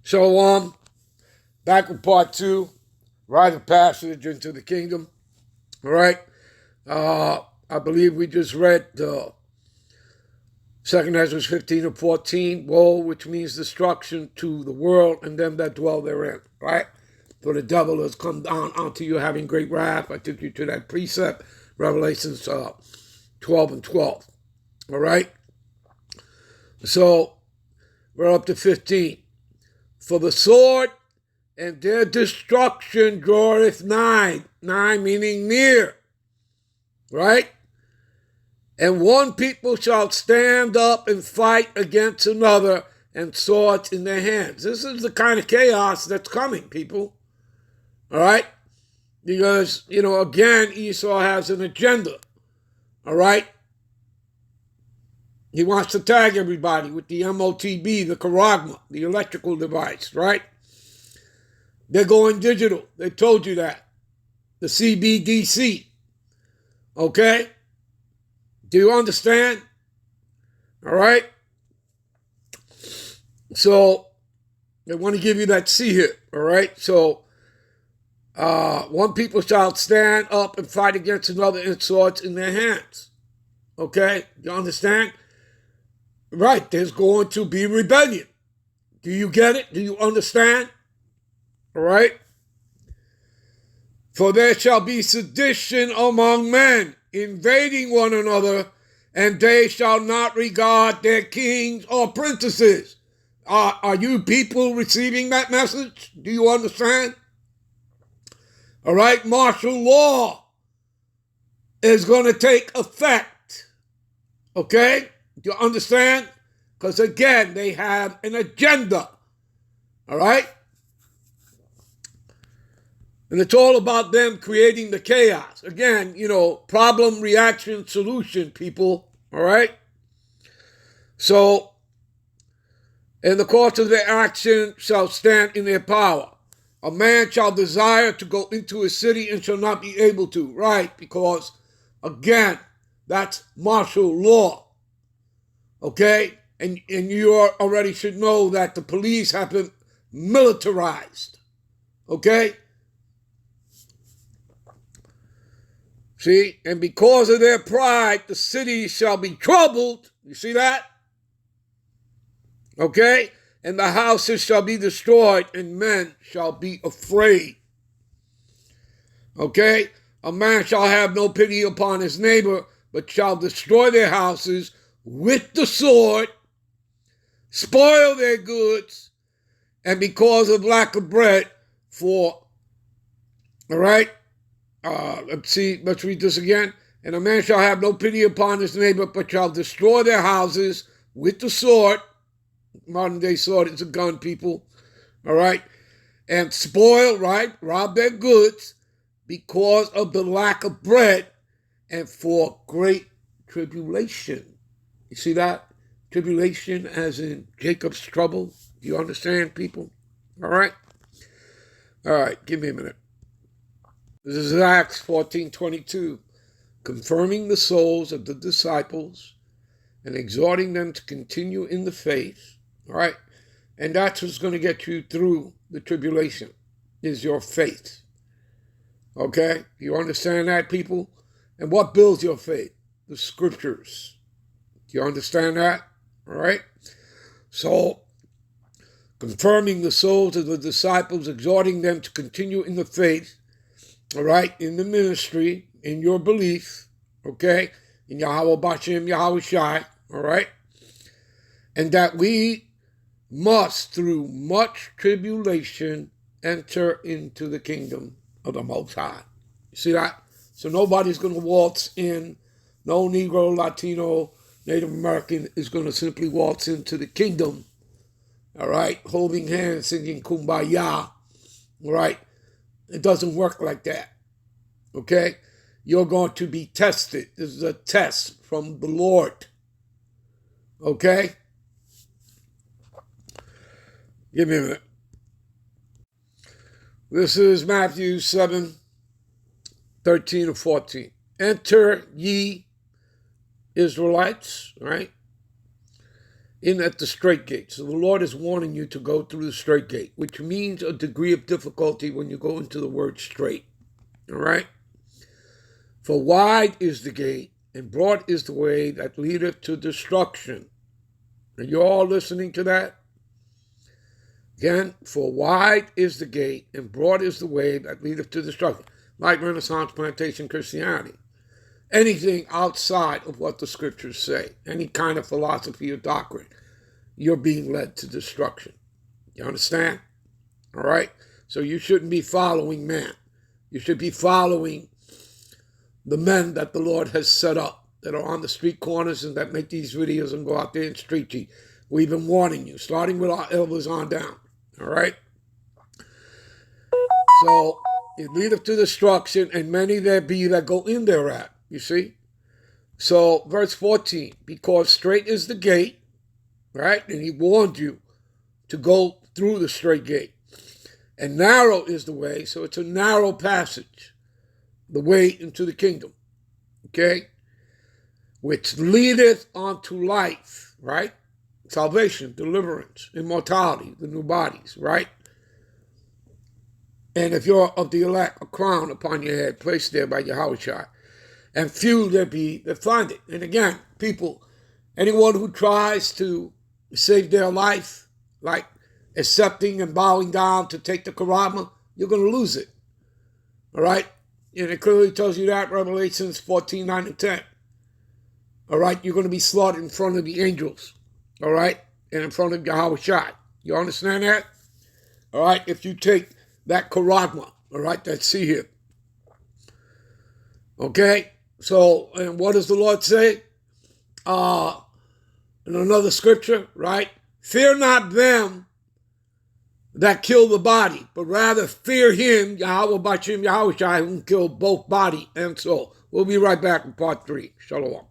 So, back with part two, rite of passage into the kingdom. All right. I believe we just read Second Ezra 15 and 14, woe, which means destruction to the world and them that dwell therein. Right. For the devil has come down unto you having great wrath. I took you to that precept, Revelations 12 and 12. All right. So we're up to 15. For the sword and their destruction draweth nigh. Nigh meaning near. Right? And one people shall stand up and fight against another, and swords in their hands. This is the kind of chaos that's coming, people. All right? Because, again, Esau has an agenda. All right? He wants to tag everybody with the MOTB, the charagma, the electrical device, right? They're going digital. They told you that. The CBDC. Okay? Do you understand? All right? So, they want to give you that C here. All right? So, one people shall stand up and fight against another and swords in their hands. Okay? You understand? Right. There's going to be rebellion. Do you get it? Do you understand? All right? For there shall be sedition among men, invading one another, and they shall not regard their kings or princesses. Are you people receiving that message? Do you understand? All right, martial law is going to take effect. Okay? Do you understand? Because again, they have an agenda. All right? And it's all about them creating the chaos. Again, problem, reaction, solution, people. All right? So, in the course of their action shall stand in their power. A man shall desire to go into a city and shall not be able to. Right? Because, again, that's martial law. Okay? And you already should know that the police have been militarized. Okay? See, and because of their pride, the city shall be troubled. You see that? Okay? And the houses shall be destroyed, and men shall be afraid. Okay? A man shall have no pity upon his neighbor, but shall destroy their houses with the sword, spoil their goods, and because of lack of bread, all right? Let's read this again. And a man shall have no pity upon his neighbor, but shall destroy their houses with the sword. Modern day sword is a gun, people. All right? And spoil, right? Rob their goods because of the lack of bread and for great tribulation. You see that? Tribulation as in Jacob's trouble. Do you understand, people? All right? All right, give me a minute. This is Acts 14:22, confirming the souls of the disciples and exhorting them to continue in the faith. All right? And that's what's going to get you through the tribulation, is your faith. Okay? You understand that, people? And what builds your faith? The scriptures. Do you understand that? All right? So, confirming the souls of the disciples, exhorting them to continue in the faith, all right, in the ministry, in your belief, okay, in Yahweh Bashem, Yahweh Shai, all right, and that we must, through much tribulation, enter into the kingdom of the Most High. You see that? So nobody's going to waltz in. No Negro, Latino, Native American is going to simply waltz into the kingdom, all right, holding hands, singing Kumbaya, all right. It doesn't work like that, okay? You're going to be tested. This is a test from the Lord, okay? Give me a minute. This is Matthew 7:13 and 14. Enter ye Israelites, right, in at the straight gate. So the Lord is warning you to go through the straight gate, which means a degree of difficulty when you go into the word straight. All right? For wide is the gate, and broad is the way that leadeth to destruction. Are you all listening to that? Again, for wide is the gate, and broad is the way that leadeth to destruction. Like Renaissance Plantation Christianity. Anything outside of what the scriptures say, any kind of philosophy or doctrine, you're being led to destruction. You understand? All right? So you shouldn't be following man. You should be following the men that the Lord has set up, that are on the street corners and that make these videos and go out there and street teach. We've been warning you, starting with our elders on down. All right? So it leadeth to destruction, and many there be that go in thereat. You see? So, verse 14, because straight is the gate, right? And he warned you to go through the straight gate. And narrow is the way, so it's a narrow passage, the way into the kingdom, okay? Which leadeth unto life, right? Salvation, deliverance, immortality, the new bodies, right? And if you're of the elect, a crown upon your head, placed there by Yahushua. And few there be that find it. And again, people, anyone who tries to save their life, like accepting and bowing down to take the Karama, you're going to lose it. All right? And it clearly tells you that, Revelations 14, 9 and 10. All right? You're going to be slaughtered in front of the angels. All right? And in front of Yahushua. You understand that? All right? If you take that Karama, all right, that's see here. Okay? So, and what does the Lord say? In another scripture, right? Fear not them that kill the body, but rather fear him, Yahweh Bashim Yahushua, who killed both body and soul. We'll be right back with part 3. Shalom.